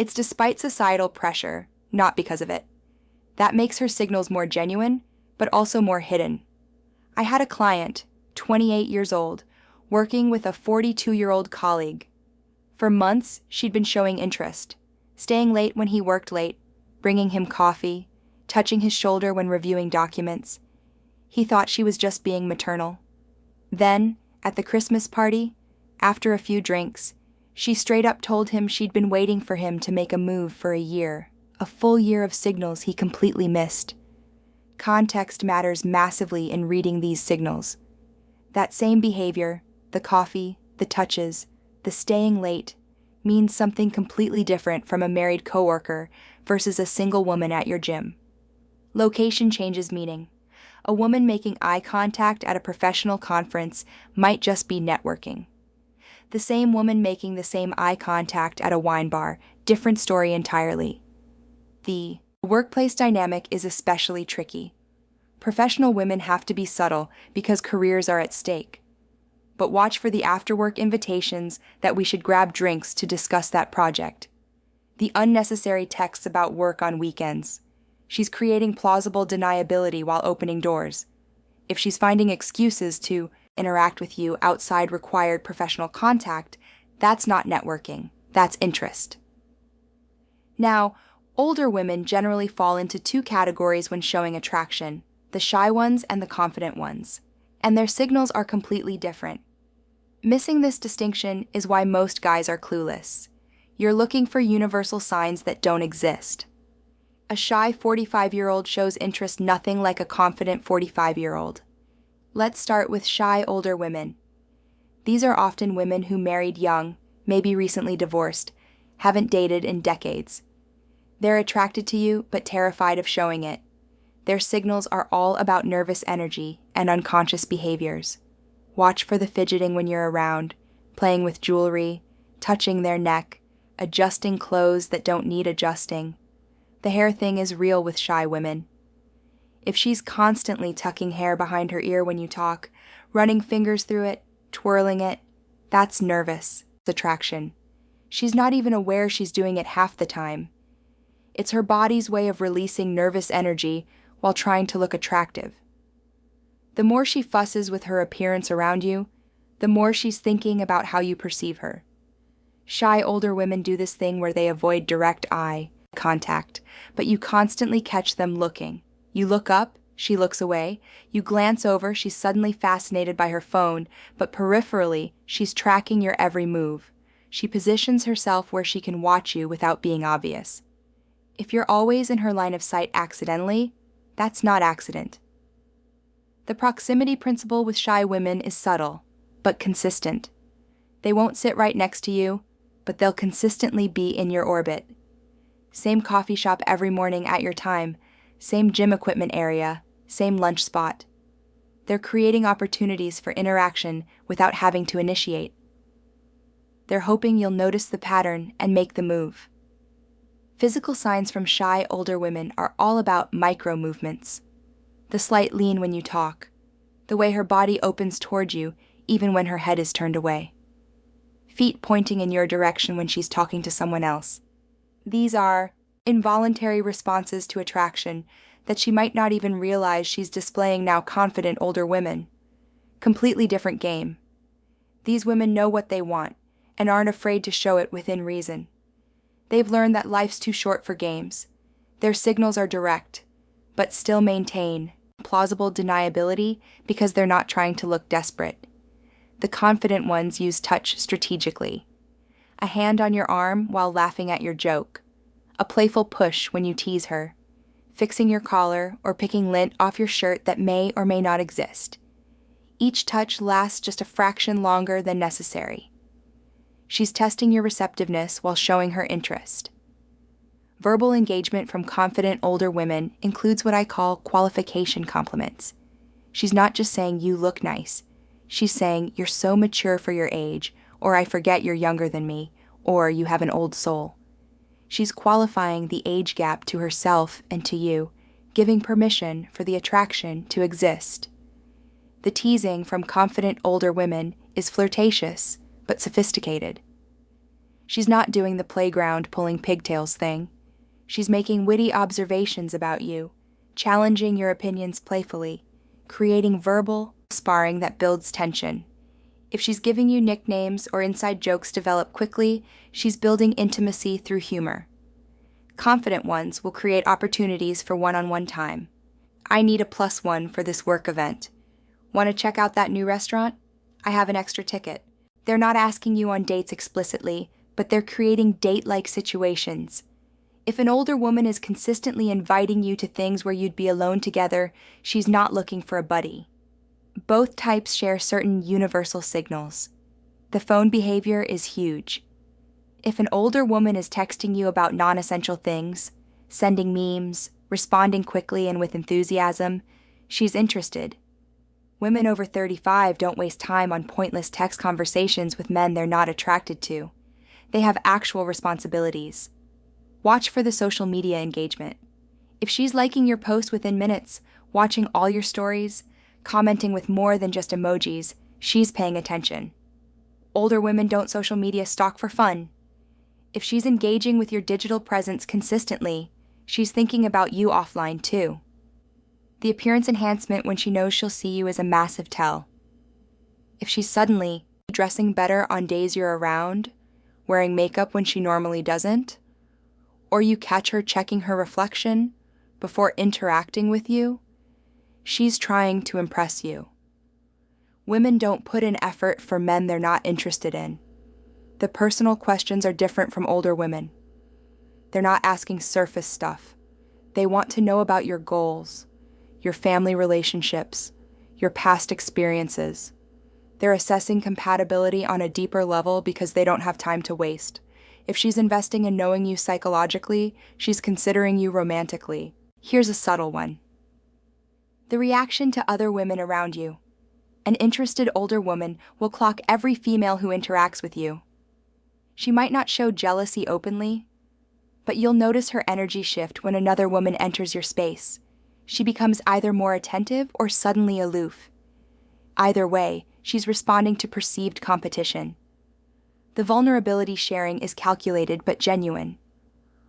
It's despite societal pressure, not because of it. That makes her signals more genuine, but also more hidden. I had a client, 28 years old, working with a 42-year-old colleague. For months, she'd been showing interest, staying late when he worked late, bringing him coffee, touching his shoulder when reviewing documents. He thought she was just being maternal. Then, at the Christmas party, after a few drinks, she straight up told him she'd been waiting for him to make a move for a year, a full year of signals he completely missed. Context matters massively in reading these signals. That same behavior, the coffee, the touches, the staying late, means something completely different from a married coworker versus a single woman at your gym. Location changes meaning. A woman making eye contact at a professional conference might just be networking. The same woman making the same eye contact at a wine bar, different story entirely. The workplace dynamic is especially tricky. Professional women have to be subtle because careers are at stake. But watch for the after-work invitations that we should grab drinks to discuss that project. The unnecessary texts about work on weekends. She's creating plausible deniability while opening doors. If she's finding excuses to interact with you outside required professional contact, that's not networking, that's interest. Now, older women generally fall into two categories when showing attraction, the shy ones and the confident ones, and their signals are completely different. Missing this distinction is why most guys are clueless. You're looking for universal signs that don't exist. A shy 45-year-old shows interest nothing like a confident 45-year-old. Let's start with shy older women. These are often women who married young, maybe recently divorced, haven't dated in decades. They're attracted to you but terrified of showing it. Their signals are all about nervous energy and unconscious behaviors. Watch for the fidgeting when you're around, playing with jewelry, touching their neck, adjusting clothes that don't need adjusting. The hair thing is real with shy women. If she's constantly tucking hair behind her ear when you talk, running fingers through it, twirling it, that's nervous attraction. She's not even aware she's doing it half the time. It's her body's way of releasing nervous energy while trying to look attractive. The more she fusses with her appearance around you, the more she's thinking about how you perceive her. Shy older women do this thing where they avoid direct eye contact, but you constantly catch them looking. You look up, she looks away. You glance over, she's suddenly fascinated by her phone, but peripherally, she's tracking your every move. She positions herself where she can watch you without being obvious. If you're always in her line of sight accidentally, that's not accident. The proximity principle with shy women is subtle, but consistent. They won't sit right next to you, but they'll consistently be in your orbit. Same coffee shop every morning at your time, same gym equipment area, same lunch spot. They're creating opportunities for interaction without having to initiate. They're hoping you'll notice the pattern and make the move. Physical signs from shy older women are all about micro movements. The slight lean when you talk, the way her body opens toward you even when her head is turned away. Feet pointing in your direction when she's talking to someone else. These are involuntary responses to attraction that she might not even realize she's displaying now confident older women. Completely different game. These women know what they want and aren't afraid to show it within reason. They've learned that life's too short for games. Their signals are direct, but still maintain plausible deniability because they're not trying to look desperate. The confident ones use touch strategically. A hand on your arm while laughing at your joke. A playful push when you tease her. Fixing your collar or picking lint off your shirt that may or may not exist. Each touch lasts just a fraction longer than necessary. She's testing your receptiveness while showing her interest. Verbal engagement from confident older women includes what I call qualification compliments. She's not just saying you look nice. She's saying you're so mature for your age, or I forget you're younger than me, or you have an old soul. She's qualifying the age gap to herself and to you, giving permission for the attraction to exist. The teasing from confident older women is flirtatious, but sophisticated. She's not doing the playground pulling pigtails thing. She's making witty observations about you, challenging your opinions playfully, creating verbal sparring that builds tension. If she's giving you nicknames or inside jokes develop quickly, she's building intimacy through humor. Confident ones will create opportunities for one-on-one time. I need a +1 for this work event. Want to check out that new restaurant? I have an extra ticket. They're not asking you on dates explicitly, but they're creating date-like situations. If an older woman is consistently inviting you to things where you'd be alone together, she's not looking for a buddy. Both types share certain universal signals. The phone behavior is huge. If an older woman is texting you about non-essential things, sending memes, responding quickly and with enthusiasm, she's interested. Women over 35 don't waste time on pointless text conversations with men they're not attracted to. They have actual responsibilities. Watch for the social media engagement. If she's liking your post within minutes, watching all your stories, commenting with more than just emojis, she's paying attention. Older women don't social media stalk for fun. If she's engaging with your digital presence consistently, she's thinking about you offline too. The appearance enhancement when she knows she'll see you is a massive tell. If she's suddenly dressing better on days you're around, wearing makeup when she normally doesn't, or you catch her checking her reflection before interacting with you, she's trying to impress you. Women don't put in effort for men they're not interested in. The personal questions are different from older women. They're not asking surface stuff. They want to know about your goals, your family relationships, your past experiences. They're assessing compatibility on a deeper level because they don't have time to waste. If she's investing in knowing you psychologically, she's considering you romantically. Here's a subtle one. The reaction to other women around you. An interested older woman will clock every female who interacts with you. She might not show jealousy openly, but you'll notice her energy shift when another woman enters your space. She becomes either more attentive or suddenly aloof. Either way, she's responding to perceived competition. The vulnerability sharing is calculated but genuine.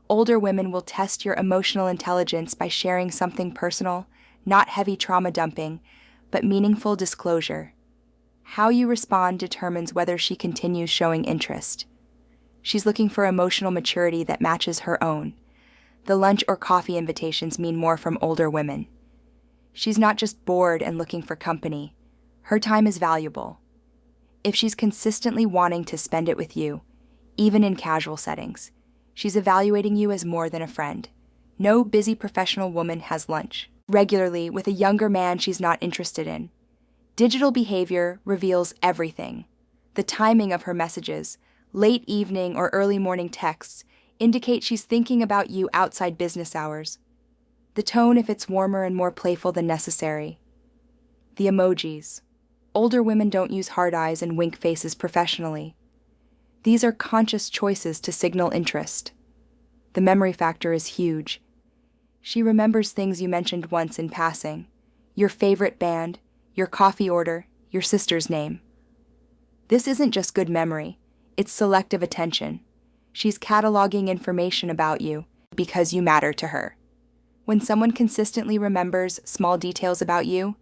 Older women will test your emotional intelligence by sharing something personal, not heavy trauma dumping, but meaningful disclosure. How you respond determines whether she continues showing interest. She's looking for emotional maturity that matches her own. The lunch or coffee invitations mean more from older women. She's not just bored and looking for company. Her time is valuable. If she's consistently wanting to spend it with you, even in casual settings, she's evaluating you as more than a friend. No busy professional woman has lunch regularly with a younger man she's not interested in. Digital behavior reveals everything. The timing of her messages, late evening or early morning texts, indicate she's thinking about you outside business hours. The tone if it's warmer and more playful than necessary. The emojis. Older women don't use hard eyes and wink faces professionally. These are conscious choices to signal interest. The memory factor is huge. She remembers things you mentioned once in passing. Your favorite band, your coffee order, your sister's name. This isn't just good memory, it's selective attention. She's cataloging information about you because you matter to her. When someone consistently remembers small details about you,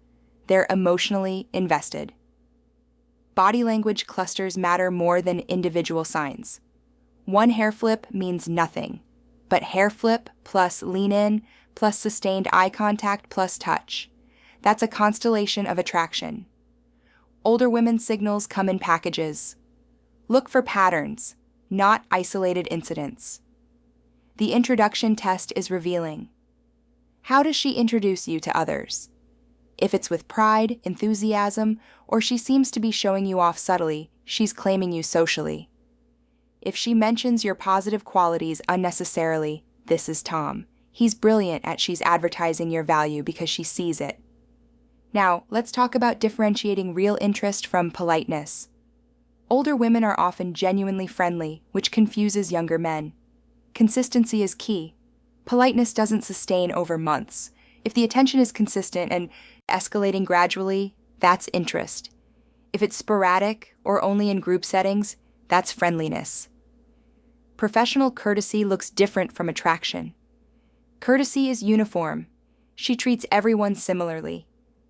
they're emotionally invested. Body language clusters matter more than individual signs. One hair flip means nothing, but hair flip plus lean in plus sustained eye contact plus touch. That's a constellation of attraction. Older women's signals come in packages. Look for patterns, not isolated incidents. The introduction test is revealing. How does she introduce you to others? If it's with pride, enthusiasm, or she seems to be showing you off subtly, she's claiming you socially. If she mentions your positive qualities unnecessarily, this is Tom. He's brilliant at she's advertising your value because she sees it. Now, let's talk about differentiating real interest from politeness. Older women are often genuinely friendly, which confuses younger men. Consistency is key. Politeness doesn't sustain over months. If the attention is consistent and escalating gradually, that's interest. If it's sporadic or only in group settings, that's friendliness. Professional courtesy looks different from attraction. Courtesy is uniform. She treats everyone similarly.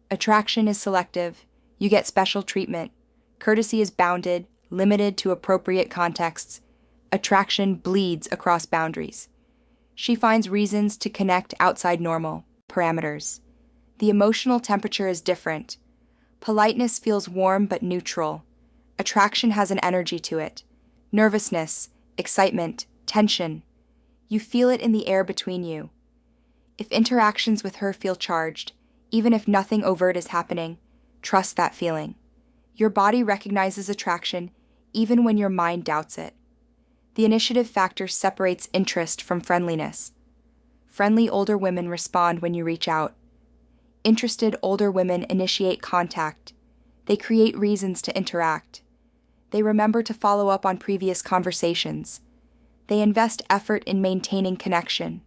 Attraction is selective. You get special treatment. Courtesy is bounded, limited to appropriate contexts. Attraction bleeds across boundaries. She finds reasons to connect outside normal parameters. The emotional temperature is different. Politeness feels warm but neutral. Attraction has an energy to it. Nervousness, excitement, tension. You feel it in the air between you. If interactions with her feel charged, even if nothing overt is happening, trust that feeling. Your body recognizes attraction even when your mind doubts it. The initiative factor separates interest from friendliness. Friendly older women respond when you reach out. Interested older women initiate contact. They create reasons to interact. They remember to follow up on previous conversations. They invest effort in maintaining connection.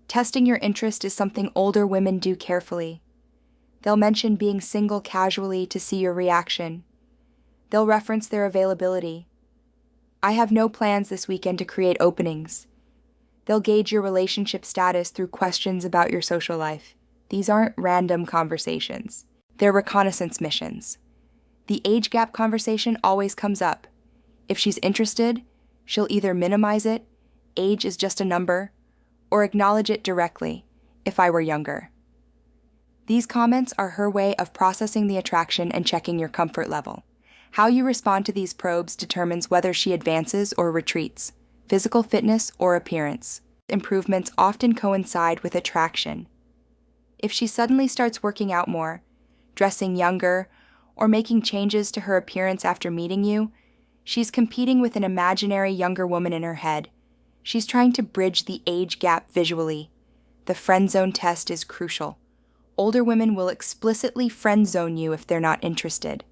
Testing your interest is something older women do carefully. They'll mention being single casually to see your reaction. They'll reference their availability. I have no plans this weekend to create openings. They'll gauge your relationship status through questions about your social life. These aren't random conversations. They're reconnaissance missions. The age gap conversation always comes up. If she's interested, she'll either minimize it, age is just a number, or acknowledge it directly, if I were younger. These comments are her way of processing the attraction and checking your comfort level. How you respond to these probes determines whether she advances or retreats, physical fitness or appearance. Improvements often coincide with attraction. If she suddenly starts working out more, dressing younger, or making changes to her appearance after meeting you, she's competing with an imaginary younger woman in her head. She's trying to bridge the age gap visually. The friend zone test is crucial. Older women will explicitly friend zone you if they're not interested.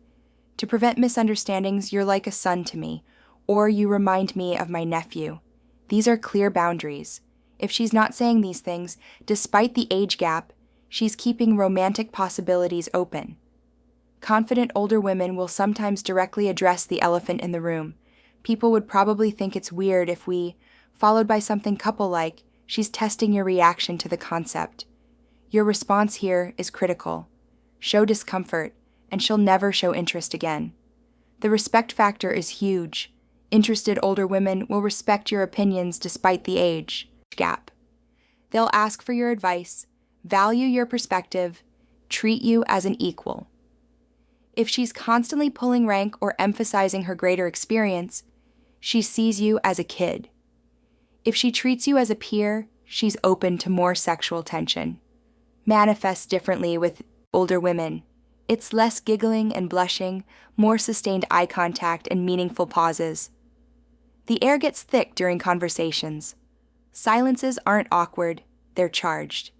To prevent misunderstandings, you're like a son to me, or you remind me of my nephew. These are clear boundaries. If she's not saying these things, despite the age gap, she's keeping romantic possibilities open. Confident older women will sometimes directly address the elephant in the room. People would probably think it's weird if we, followed by something couple-like, she's testing your reaction to the concept. Your response here is critical. Show discomfort, and she'll never show interest again. The respect factor is huge. Interested older women will respect your opinions despite the age gap. They'll ask for your advice, value your perspective, treat you as an equal. If she's constantly pulling rank or emphasizing her greater experience, she sees you as a kid. If she treats you as a peer, she's open to more sexual tension. Manifests differently with older women. It's less giggling and blushing, more sustained eye contact and meaningful pauses. The air gets thick during conversations. Silences aren't awkward, they're charged.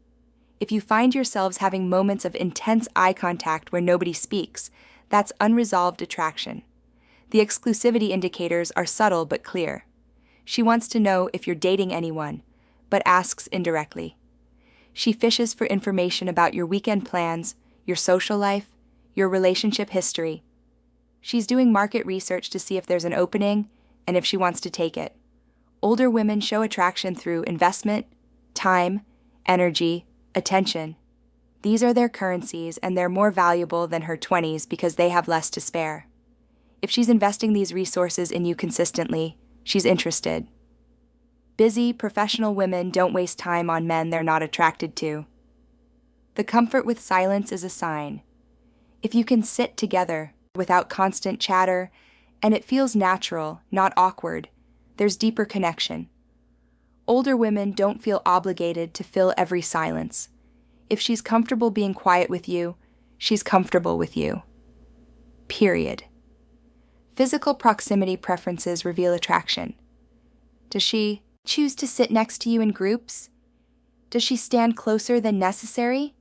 If you find yourselves having moments of intense eye contact where nobody speaks, that's unresolved attraction. The exclusivity indicators are subtle but clear. She wants to know if you're dating anyone, but asks indirectly. She fishes for information about your weekend plans, your social life, your relationship history. She's doing market research to see if there's an opening and if she wants to take it. Older women show attraction through investment, time, energy, attention. These are their currencies, and they're more valuable than her 20s because they have less to spare. If she's investing these resources in you consistently, she's interested. Busy, professional women don't waste time on men they're not attracted to. The comfort with silence is a sign. If you can sit together without constant chatter, and it feels natural, not awkward, there's deeper connection. Older women don't feel obligated to fill every silence. If she's comfortable being quiet with you, she's comfortable with you. Period. Physical proximity preferences reveal attraction. Does she choose to sit next to you in groups? Does she stand closer than necessary?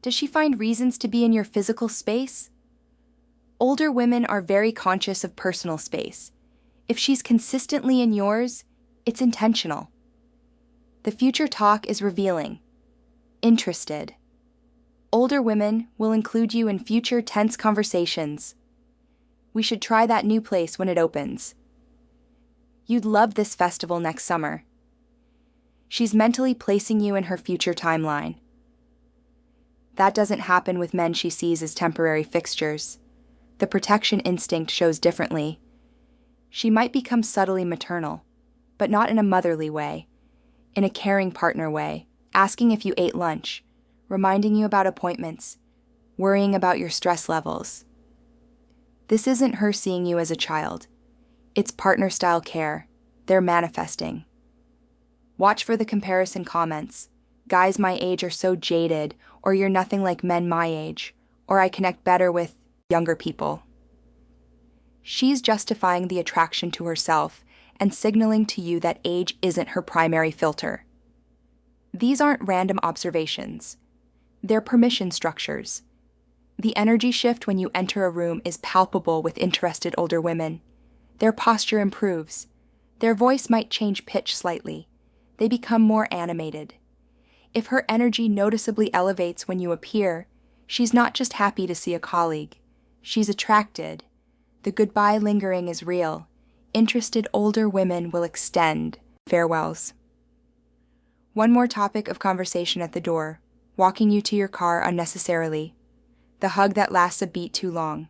Does she find reasons to be in your physical space? Older women are very conscious of personal space. If she's consistently in yours, it's intentional. The future talk is revealing. Interested. Older women will include you in future tense conversations. We should try that new place when it opens. You'd love this festival next summer. She's mentally placing you in her future timeline. That doesn't happen with men she sees as temporary fixtures. The protection instinct shows differently. She might become subtly maternal, but not in a motherly way, in a caring partner way, asking if you ate lunch, reminding you about appointments, worrying about your stress levels. This isn't her seeing you as a child. It's partner-style care. They're manifesting. Watch for the comparison comments. Guys my age are so jaded, or you're nothing like men my age, or I connect better with younger people. She's justifying the attraction to herself and signaling to you that age isn't her primary filter. These aren't random observations. They're permission structures. The energy shift when you enter a room is palpable with interested older women. Their posture improves. Their voice might change pitch slightly. They become more animated. If her energy noticeably elevates when you appear, she's not just happy to see a colleague. She's attracted. The goodbye lingering is real. Interested older women will extend farewells. One more topic of conversation at the door, walking you to your car unnecessarily. The hug that lasts a beat too long.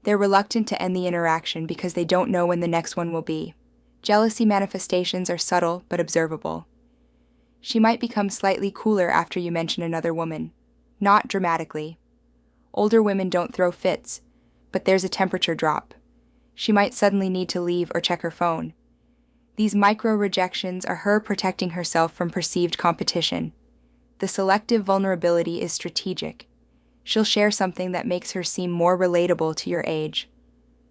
They're reluctant to end the interaction because they don't know when the next one will be. Jealousy manifestations are subtle but observable. She might become slightly cooler after you mention another woman. Not dramatically. Older women don't throw fits, but there's a temperature drop. She might suddenly need to leave or check her phone. These micro-rejections are her protecting herself from perceived competition. The selective vulnerability is strategic. She'll share something that makes her seem more relatable to your age.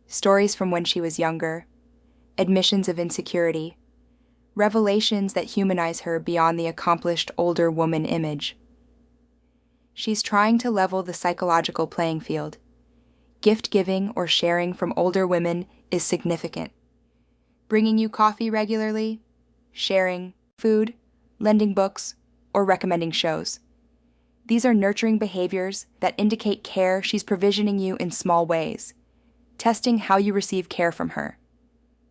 Stories from when she was younger. Admissions of insecurity. Revelations that humanize her beyond the accomplished older woman image. She's trying to level the psychological playing field. Gift-giving or sharing from older women is significant. Bringing you coffee regularly, sharing food, lending books, or recommending shows. These are nurturing behaviors that indicate care she's provisioning you in small ways, testing how you receive care from her.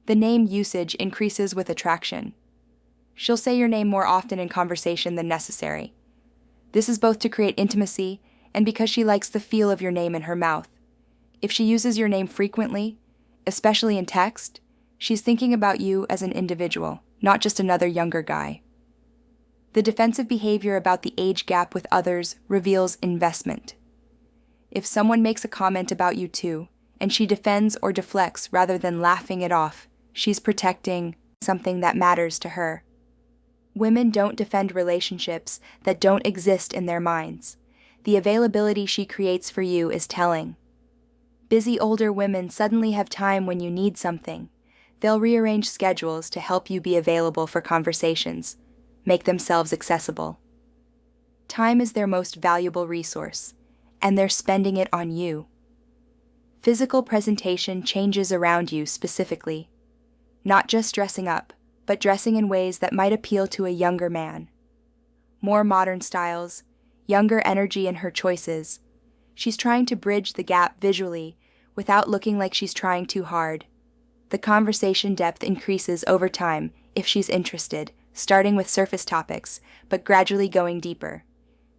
The name usage increases with attraction. She'll say your name more often in conversation than necessary. This is both to create intimacy and because she likes the feel of your name in her mouth. If she uses your name frequently, especially in text, she's thinking about you as an individual, not just another younger guy. The defensive behavior about the age gap with others reveals investment. If someone makes a comment about you too, and she defends or deflects rather than laughing it off, she's protecting something that matters to her. Women don't defend relationships that don't exist in their minds. The availability she creates for you is telling. Busy older women suddenly have time when you need something. They'll rearrange schedules to help you be available for conversations, make themselves accessible. Time is their most valuable resource, and they're spending it on you. Physical presentation changes around you specifically. Not just dressing up, but dressing in ways that might appeal to a younger man. More modern styles, younger energy in her choices. She's trying to bridge the gap visually without looking like she's trying too hard. The conversation depth increases over time if she's interested, starting with surface topics, but gradually going deeper.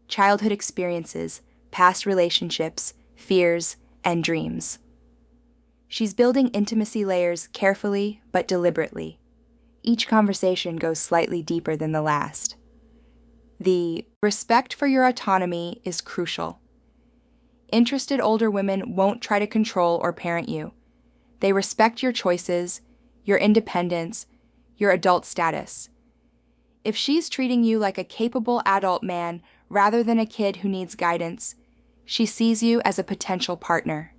Childhood experiences, past relationships, fears, and dreams. She's building intimacy layers carefully but deliberately. Each conversation goes slightly deeper than the last. The respect for your autonomy is crucial. Interested older women won't try to control or parent you. They respect your choices, your independence, your adult status. If she's treating you like a capable adult man rather than a kid who needs guidance, she sees you as a potential partner.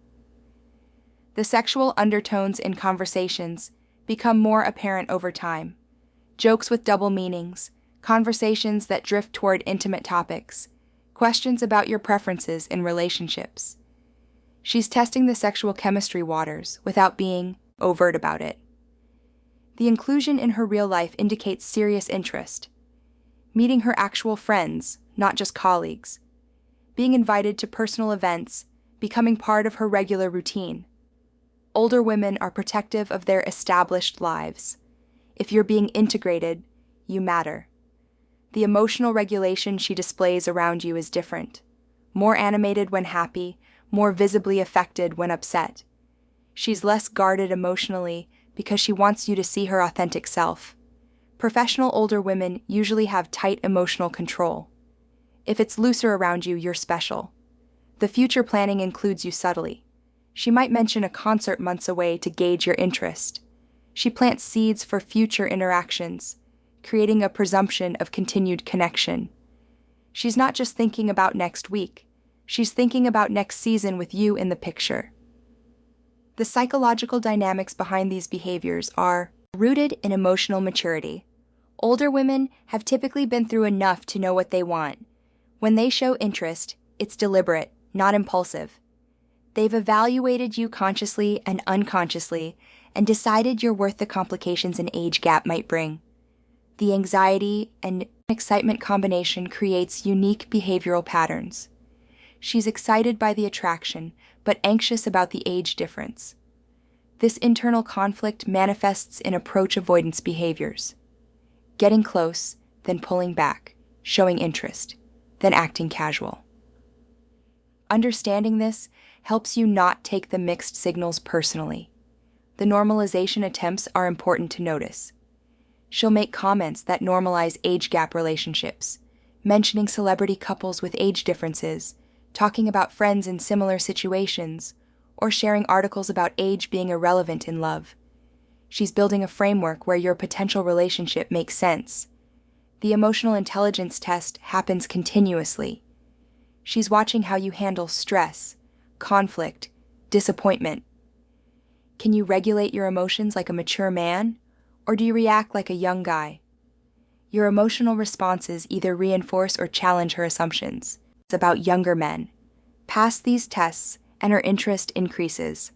The sexual undertones in conversations become more apparent over time. Jokes with double meanings, conversations that drift toward intimate topics, questions about your preferences in relationships. She's testing the sexual chemistry waters without being overt about it. The inclusion in her real life indicates serious interest. Meeting her actual friends, not just colleagues. Being invited to personal events, becoming part of her regular routine. Older women are protective of their established lives. If you're being integrated, you matter. The emotional regulation she displays around you is different. More animated when happy, more visibly affected when upset. She's less guarded emotionally because she wants you to see her authentic self. Professional older women usually have tight emotional control. If it's looser around you, you're special. The future planning includes you subtly. She might mention a concert months away to gauge your interest. She plants seeds for future interactions, creating a presumption of continued connection. She's not just thinking about next week, she's thinking about next season with you in the picture. The psychological dynamics behind these behaviors are rooted in emotional maturity. Older women have typically been through enough to know what they want. When they show interest, it's deliberate, not impulsive. They've evaluated you consciously and unconsciously and decided you're worth the complications an age gap might bring. The anxiety and excitement combination creates unique behavioral patterns. She's excited by the attraction, but anxious about the age difference. This internal conflict manifests in approach avoidance behaviors. Getting close, then pulling back, showing interest, then acting casual. Understanding this helps you not take the mixed signals personally. The normalization attempts are important to notice. She'll make comments that normalize age gap relationships, mentioning celebrity couples with age differences, talking about friends in similar situations, or sharing articles about age being irrelevant in love. She's building a framework where your potential relationship makes sense. The emotional intelligence test happens continuously. She's watching how you handle stress, conflict, disappointment. Can you regulate your emotions like a mature man, or do you react like a young guy? Your emotional responses either reinforce or challenge her assumptions. It's about younger men. Pass these tests, and her interest increases.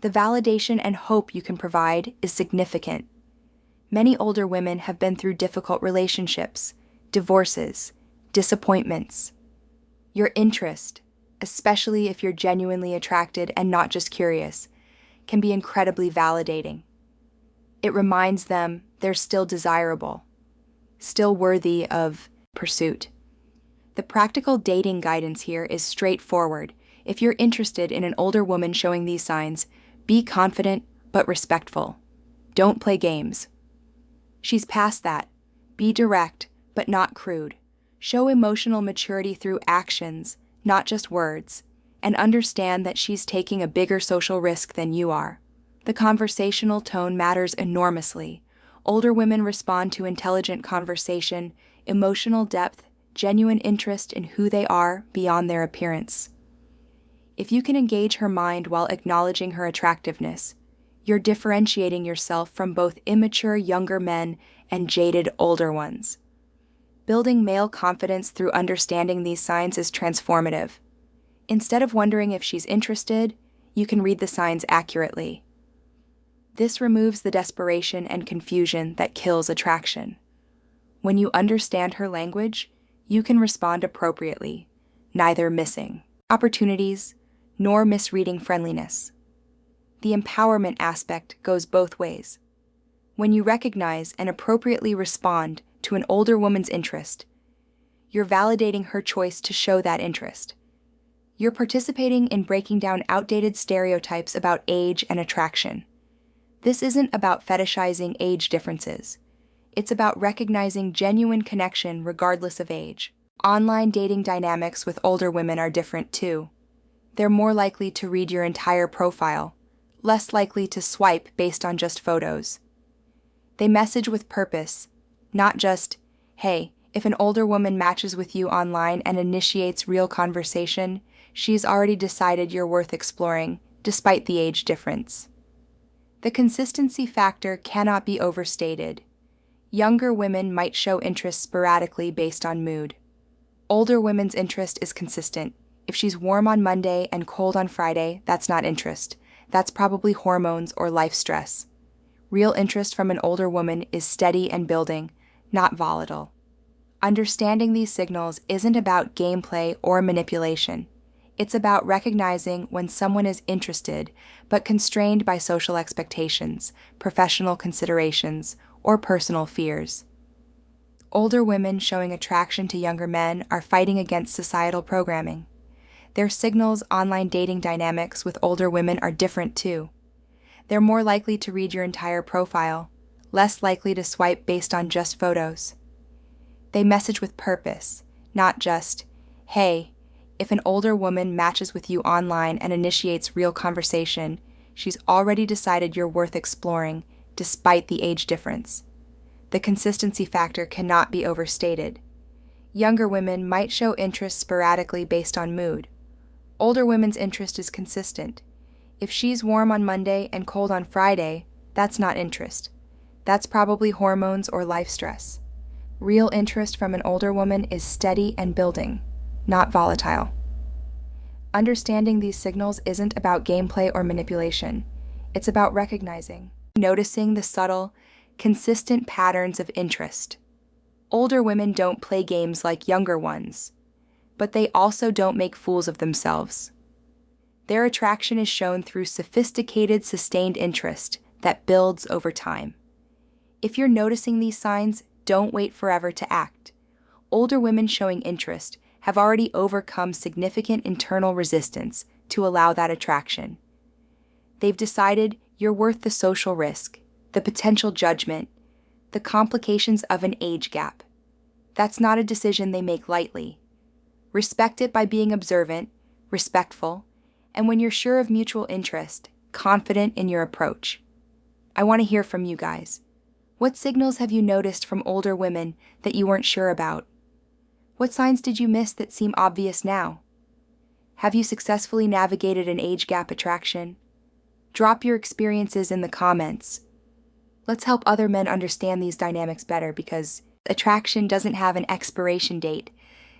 The validation and hope you can provide is significant. Many older women have been through difficult relationships, divorces, disappointments. Your interest, especially if you're genuinely attracted and not just curious, can be incredibly validating. It reminds them they're still desirable, still worthy of pursuit. The practical dating guidance here is straightforward. If you're interested in an older woman showing these signs, be confident but respectful. Don't play games. She's past that. Be direct but not crude. Show emotional maturity through actions, not just words, and understand that she's taking a bigger social risk than you are. The conversational tone matters enormously. Older women respond to intelligent conversation, emotional depth, genuine interest in who they are beyond their appearance. If you can engage her mind while acknowledging her attractiveness, you're differentiating yourself from both immature younger men and jaded older ones. Building male confidence through understanding these signs is transformative. Instead of wondering if she's interested, you can read the signs accurately. This removes the desperation and confusion that kills attraction. When you understand her language, you can respond appropriately, neither missing opportunities nor misreading friendliness. The empowerment aspect goes both ways. When you recognize and appropriately respond to an older woman's interest, you're validating her choice to show that interest. You're participating in breaking down outdated stereotypes about age and attraction. This isn't about fetishizing age differences. It's about recognizing genuine connection regardless of age. Online dating dynamics with older women are different too. They're more likely to read your entire profile, less likely to swipe based on just photos. They message with purpose, not just, hey, if an older woman matches with you online and initiates real conversation, she's already decided you're worth exploring, despite the age difference. The consistency factor cannot be overstated. Younger women might show interest sporadically based on mood. Older women's interest is consistent. If she's warm on Monday and cold on Friday, that's not interest. That's probably hormones or life stress. Real interest from an older woman is steady and building, not volatile. Understanding these signals isn't about gameplay or manipulation. It's about recognizing when someone is interested, but constrained by social expectations, professional considerations, or personal fears. Older women showing attraction to younger men are fighting against societal programming. Their signals, online dating dynamics with older women are different too. They're more likely to read your entire profile, less likely to swipe based on just photos. They message with purpose, not just, hey. If an older woman matches with you online and initiates real conversation, she's already decided you're worth exploring, despite the age difference. The consistency factor cannot be overstated. Younger women might show interest sporadically based on mood. Older women's interest is consistent. If she's warm on Monday and cold on Friday, that's not interest. That's probably hormones or life stress. Real interest from an older woman is steady and building, not volatile. Understanding these signals isn't about gameplay or manipulation. It's about recognizing, noticing the subtle, consistent patterns of interest. Older women don't play games like younger ones, but they also don't make fools of themselves. Their attraction is shown through sophisticated, sustained interest that builds over time. If you're noticing these signs, don't wait forever to act. Older women showing interest have already overcome significant internal resistance to allow that attraction. They've decided you're worth the social risk, the potential judgment, the complications of an age gap. That's not a decision they make lightly. Respect it by being observant, respectful, and when you're sure of mutual interest, confident in your approach. I want to hear from you guys. What signals have you noticed from older women that you weren't sure about? What signs did you miss that seem obvious now? Have you successfully navigated an age gap attraction? Drop your experiences in the comments. Let's help other men understand these dynamics better, because attraction doesn't have an expiration date,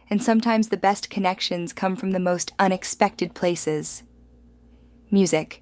and sometimes the best connections come from the most unexpected places. Music.